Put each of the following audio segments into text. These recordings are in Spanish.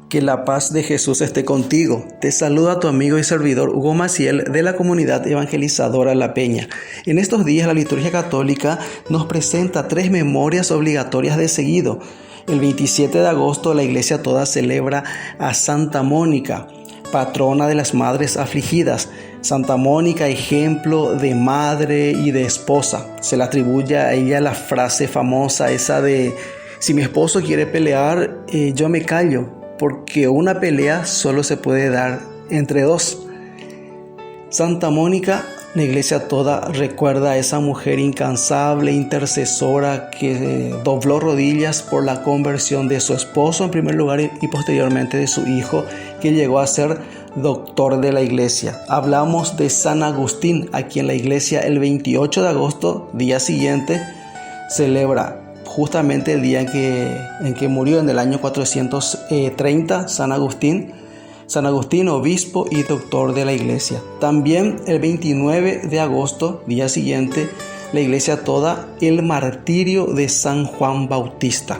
Que la paz de Jesús esté contigo. Te saluda tu amigo y servidor Hugo Maciel de la comunidad evangelizadora La Peña. En estos días la liturgia católica nos presenta 3 memorias obligatorias de seguido. El 27 de agosto la iglesia toda celebra a Santa Mónica, patrona de las madres afligidas. Santa Mónica, ejemplo de madre y de esposa. Se le atribuye a ella la frase famosa esa de: si mi esposo quiere pelear, yo me callo, porque una pelea solo se puede dar entre 2. Santa Mónica, la iglesia toda recuerda a esa mujer incansable, intercesora, que dobló rodillas por la conversión de su esposo en primer lugar y posteriormente de su hijo, que llegó a ser doctor de la iglesia. Hablamos de San Agustín, a quien la iglesia el 28 de agosto, día siguiente, celebra justamente el día en que murió, en el año 430, San Agustín, obispo y doctor de la iglesia. También el 29 de agosto, día siguiente, la iglesia toda, el martirio de San Juan Bautista.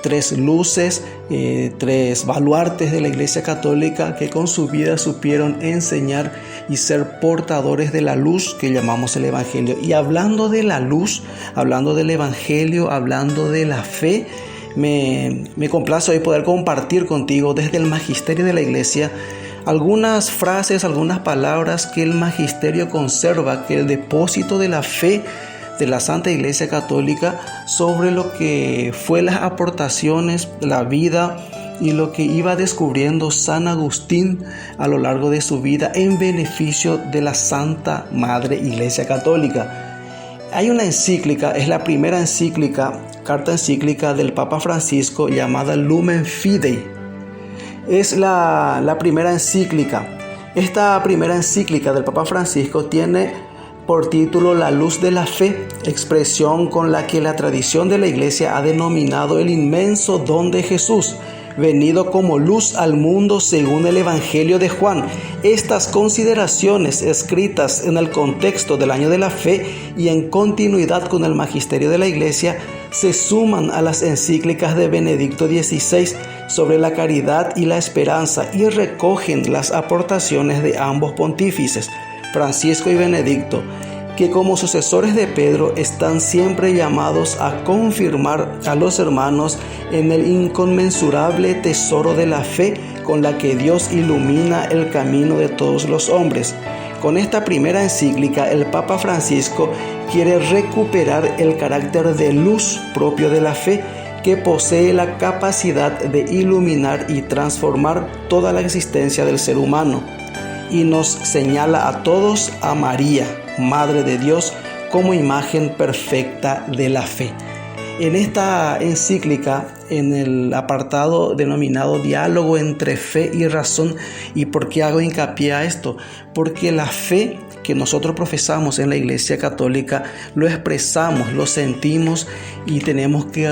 3 luces, 3 baluartes de la iglesia católica que con su vida supieron enseñar y ser portadores de la luz que llamamos el evangelio. Y hablando de la luz, hablando del evangelio, hablando de la fe, me complace hoy poder compartir contigo desde el magisterio de la iglesia algunas frases, algunas palabras que el magisterio conserva, que el depósito de la fe de la Santa Iglesia Católica, sobre lo que fue las aportaciones, la vida y lo que iba descubriendo San Agustín a lo largo de su vida en beneficio de la Santa Madre Iglesia Católica. Hay una encíclica, es la primera carta encíclica del Papa Francisco, llamada Lumen Fidei. Es la primera encíclica. Esta primera encíclica del Papa Francisco tiene por título La luz de la fe, expresión con la que la tradición de la iglesia ha denominado el inmenso don de Jesús, venido como luz al mundo según el Evangelio de Juan. Estas consideraciones, escritas en el contexto del año de la fe y en continuidad con el magisterio de la iglesia, se suman a las encíclicas de Benedicto XVI sobre la caridad y la esperanza y recogen las aportaciones de ambos pontífices, Francisco y Benedicto, que como sucesores de Pedro están siempre llamados a confirmar a los hermanos en el inconmensurable tesoro de la fe con la que Dios ilumina el camino de todos los hombres. Con esta primera encíclica, el Papa Francisco quiere recuperar el carácter de luz propio de la fe, que posee la capacidad de iluminar y transformar toda la existencia del ser humano, y nos señala a todos a María, Madre de Dios, como imagen perfecta de la fe. En esta encíclica, en el apartado denominado Diálogo entre fe y razón, ¿y por qué hago hincapié a esto? Porque la fe que nosotros profesamos en la Iglesia Católica lo expresamos, lo sentimos y tenemos que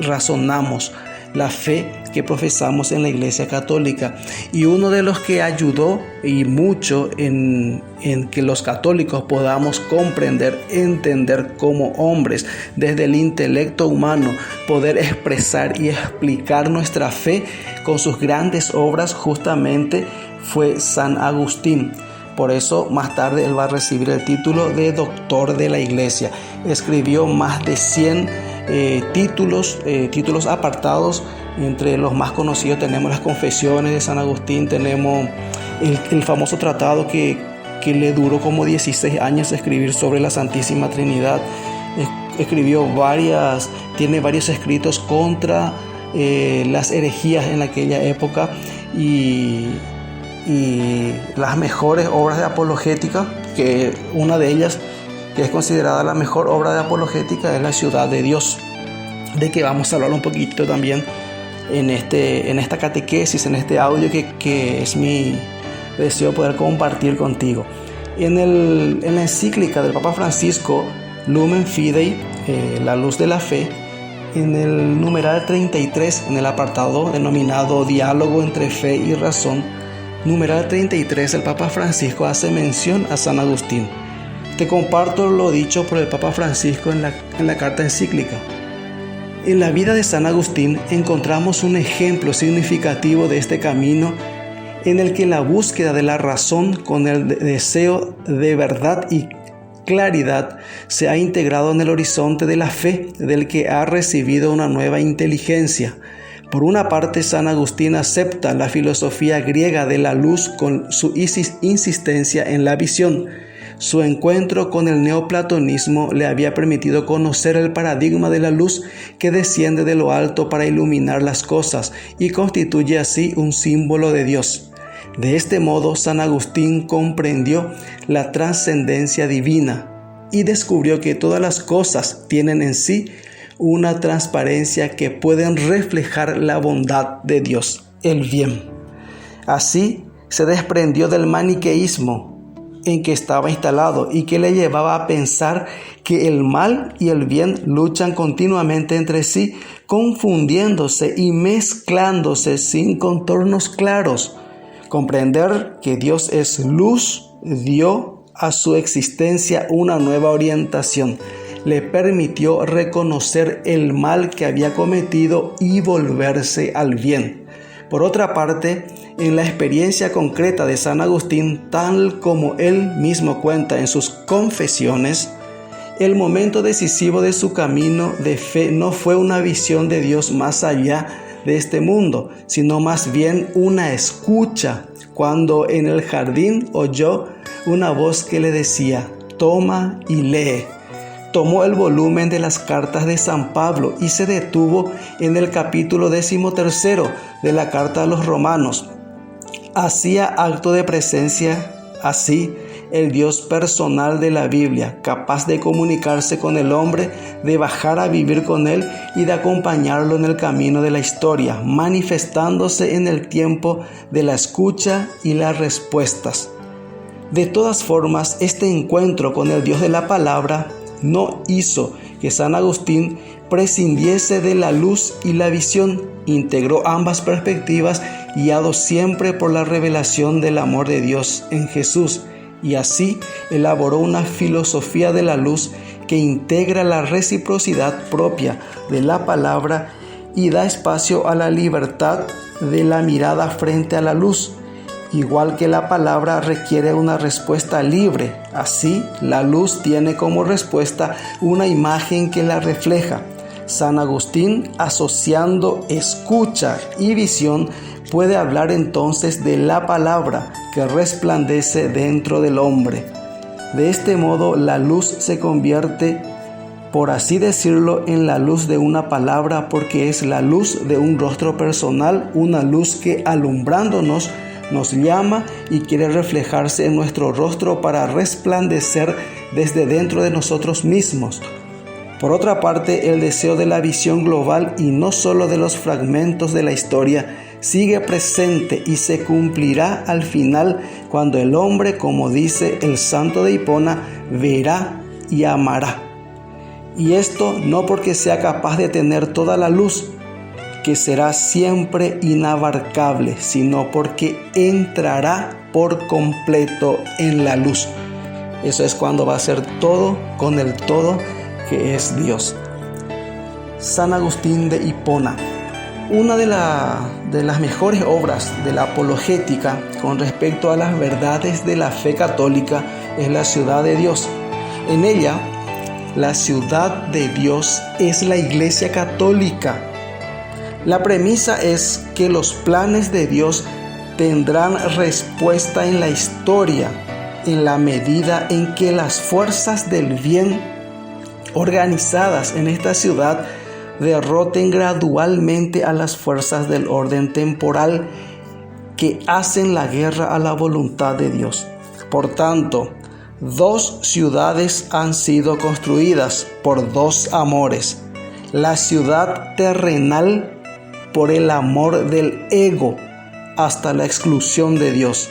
razonamos la fe que profesamos en la Iglesia Católica. Y uno de los que ayudó y mucho en que los católicos podamos comprender, entender como hombres, desde el intelecto humano, poder expresar y explicar nuestra fe con sus grandes obras, justamente fue San Agustín. Por eso más tarde él va a recibir el título de doctor de la iglesia. Escribió más de 100 títulos apartados. Entre los más conocidos tenemos las Confesiones de San Agustín, tenemos el famoso tratado que le duró como 16 años escribir sobre la Santísima Trinidad. Tiene varios escritos contra las herejías en aquella época y las mejores obras de apologética, que una de ellas, que es considerada la mejor obra de apologética, es La Ciudad de Dios, de que vamos a hablar un poquito también en esta catequesis, en este audio que es mi deseo poder compartir contigo. En la encíclica del Papa Francisco, Lumen Fidei, la luz de la fe, en el numeral 33, en el apartado denominado Diálogo entre fe y razón, numeral 33, el Papa Francisco hace mención a San Agustín. Te comparto lo dicho por el Papa Francisco en la carta encíclica. En la vida de San Agustín encontramos un ejemplo significativo de este camino en el que la búsqueda de la razón con el deseo de verdad y claridad se ha integrado en el horizonte de la fe del que ha recibido una nueva inteligencia. Por una parte, San Agustín acepta la filosofía griega de la luz con su insistencia en la visión. Su encuentro con el neoplatonismo le había permitido conocer el paradigma de la luz que desciende de lo alto para iluminar las cosas y constituye así un símbolo de Dios. De este modo, San Agustín comprendió la trascendencia divina y descubrió que todas las cosas tienen en sí una transparencia que pueden reflejar la bondad de Dios, el bien. Así, se desprendió del maniqueísmo en que estaba instalado y que le llevaba a pensar que el mal y el bien luchan continuamente entre sí, confundiéndose y mezclándose sin contornos claros. Comprender que Dios es luz dio a su existencia una nueva orientación. Le permitió reconocer el mal que había cometido y volverse al bien. Por otra parte, en la experiencia concreta de San Agustín, tal como él mismo cuenta en sus confesiones, el momento decisivo de su camino de fe no fue una visión de Dios más allá de este mundo, sino más bien una escucha, cuando en el jardín oyó una voz que le decía: «Toma y lee». Tomó el volumen de las cartas de San Pablo y se detuvo en el capítulo 13 de la carta a los Romanos. Hacía acto de presencia así el Dios personal de la Biblia, capaz de comunicarse con el hombre, de bajar a vivir con él y de acompañarlo en el camino de la historia, manifestándose en el tiempo de la escucha y las respuestas. De todas formas, este encuentro con el Dios de la palabra no hizo que San Agustín prescindiese de la luz y la visión. Integró ambas perspectivas, guiado siempre por la revelación del amor de Dios en Jesús, y así elaboró una filosofía de la luz que integra la reciprocidad propia de la palabra y da espacio a la libertad de la mirada frente a la luz. Igual que la palabra requiere una respuesta libre, así la luz tiene como respuesta una imagen que la refleja. San Agustín, asociando escucha y visión, puede hablar entonces de la palabra que resplandece dentro del hombre. De este modo, la luz se convierte, por así decirlo, en la luz de una palabra, porque es la luz de un rostro personal, una luz que, alumbrándonos, nos llama y quiere reflejarse en nuestro rostro para resplandecer desde dentro de nosotros mismos. Por otra parte, el deseo de la visión global y no solo de los fragmentos de la historia sigue presente y se cumplirá al final cuando el hombre, como dice el santo de Hipona, verá y amará. Y esto no porque sea capaz de tener toda la luz, que será siempre inabarcable, sino porque entrará por completo en la luz. Eso es cuando va a ser todo con el todo que es Dios. San Agustín de Hipona. Una de las mejores obras de la apologética con respecto a las verdades de la fe católica es la ciudad de Dios. En ella, la ciudad de Dios es la Iglesia Católica. La premisa es que los planes de Dios tendrán respuesta en la historia, en la medida en que las fuerzas del bien organizadas en esta ciudad derroten gradualmente a las fuerzas del orden temporal que hacen la guerra a la voluntad de Dios. Por tanto, 2 ciudades han sido construidas por 2 amores. La ciudad terrenal por el amor del ego hasta la exclusión de Dios,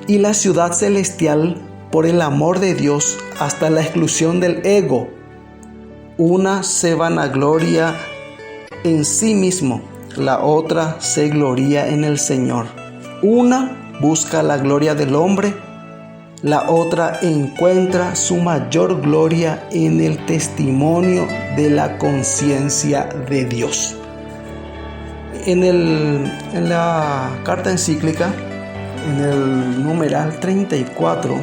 y la ciudad celestial por el amor de Dios hasta la exclusión del ego. Una se vanagloria en sí mismo, la otra se gloria en el Señor. Una busca la gloria del hombre, La otra encuentra su mayor gloria en el testimonio de la conciencia de Dios. En la carta encíclica, en el numeral 34,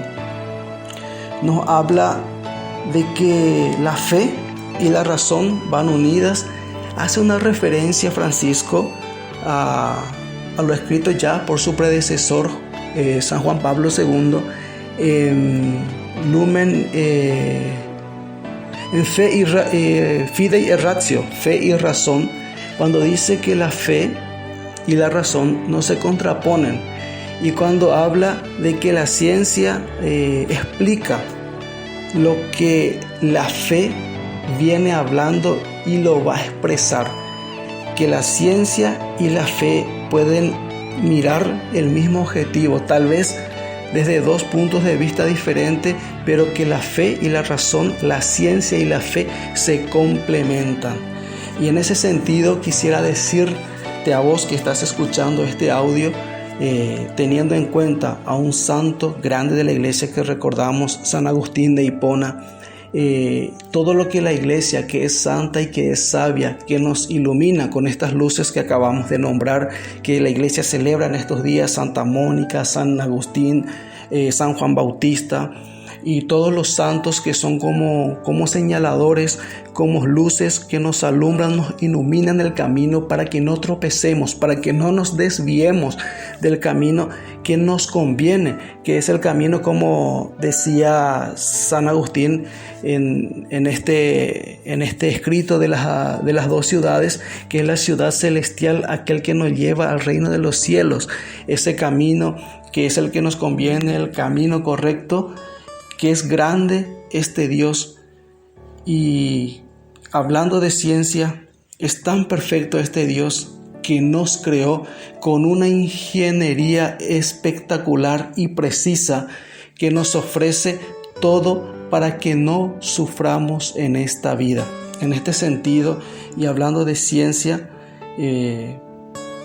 nos habla de que la fe y la razón van unidas. Hace una referencia Francisco a lo escrito ya por su predecesor, San Juan Pablo II, en Lumen en Fidei et Ratio, fe y razón, cuando dice que la fe y la razón no se contraponen, y cuando habla de que la ciencia explica lo que la fe viene hablando y lo va a expresar, que la ciencia y la fe pueden mirar el mismo objetivo, tal vez desde dos puntos de vista diferentes, pero que la fe y la razón, la ciencia y la fe se complementan. Y en ese sentido quisiera decirte a vos que estás escuchando este audio, teniendo en cuenta a un santo grande de la iglesia que recordamos, San Agustín de Hipona, todo lo que la iglesia, que es santa y que es sabia, que nos ilumina con estas luces que acabamos de nombrar, que la iglesia celebra en estos días, Santa Mónica, San Agustín, San Juan Bautista, y todos los santos que son como señaladores, como luces que nos alumbran, nos iluminan el camino para que no tropecemos, para que no nos desviemos del camino que nos conviene, que es el camino, como decía San Agustín en este escrito de las dos ciudades, que es la ciudad celestial, aquel que nos lleva al reino de los cielos, ese camino que es el que nos conviene, el camino correcto, que es grande este Dios. Y hablando de ciencia, es tan perfecto este Dios que nos creó con una ingeniería espectacular y precisa, que nos ofrece todo para que no suframos en esta vida. En este sentido, y hablando de ciencia,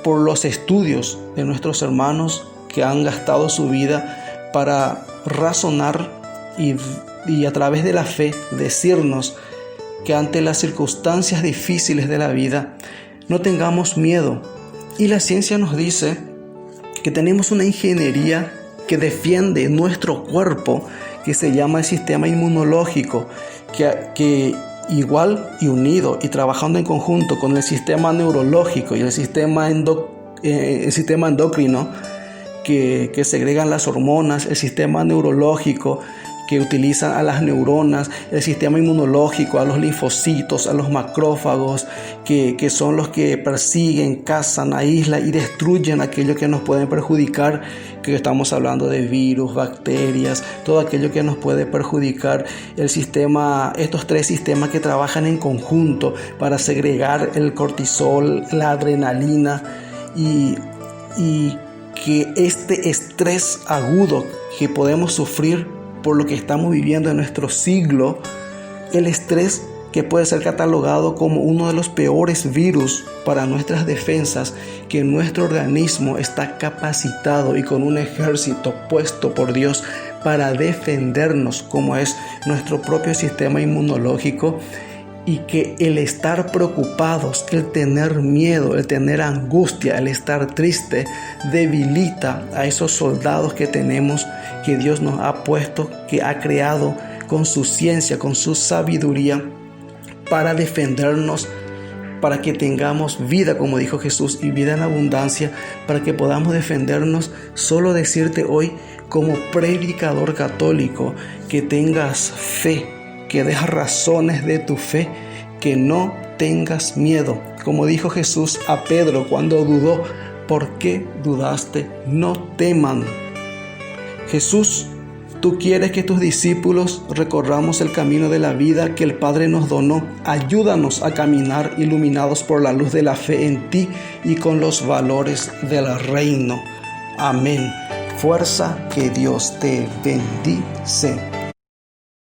por los estudios de nuestros hermanos que han gastado su vida para razonar y a través de la fe decirnos que ante las circunstancias difíciles de la vida no tengamos miedo. Y la ciencia nos dice que tenemos una ingeniería que defiende nuestro cuerpo, que se llama el sistema inmunológico, que igual y unido y trabajando en conjunto con el sistema neurológico y el sistema endocrino, que segregan las hormonas, el sistema neurológico que utilizan a las neuronas, el sistema inmunológico a los linfocitos, a los macrófagos, que son los que persiguen, cazan, aíslan y destruyen aquello que nos pueden perjudicar, que estamos hablando de virus, bacterias, todo aquello que nos puede perjudicar. Estos tres sistemas que trabajan en conjunto para segregar el cortisol, la adrenalina y que este estrés agudo que podemos sufrir por lo que estamos viviendo en nuestro siglo, el estrés que puede ser catalogado como uno de los peores virus para nuestras defensas, que nuestro organismo está capacitado y con un ejército puesto por Dios para defendernos, como es nuestro propio sistema inmunológico, y que el estar preocupados, el tener miedo, el tener angustia, el estar triste, debilita a esos soldados que tenemos, que Dios nos ha puesto, que ha creado con su ciencia, con su sabiduría, para defendernos, para que tengamos vida, como dijo Jesús, y vida en abundancia, para que podamos defendernos. Solo decirte hoy, como predicador católico, que tengas fe, que des razones de tu fe, que no tengas miedo. Como dijo Jesús a Pedro cuando dudó, ¿por qué dudaste? No teman. Jesús, tú quieres que tus discípulos recorramos el camino de la vida que el Padre nos donó. Ayúdanos a caminar iluminados por la luz de la fe en ti y con los valores del reino. Amén. Fuerza, que Dios te bendice.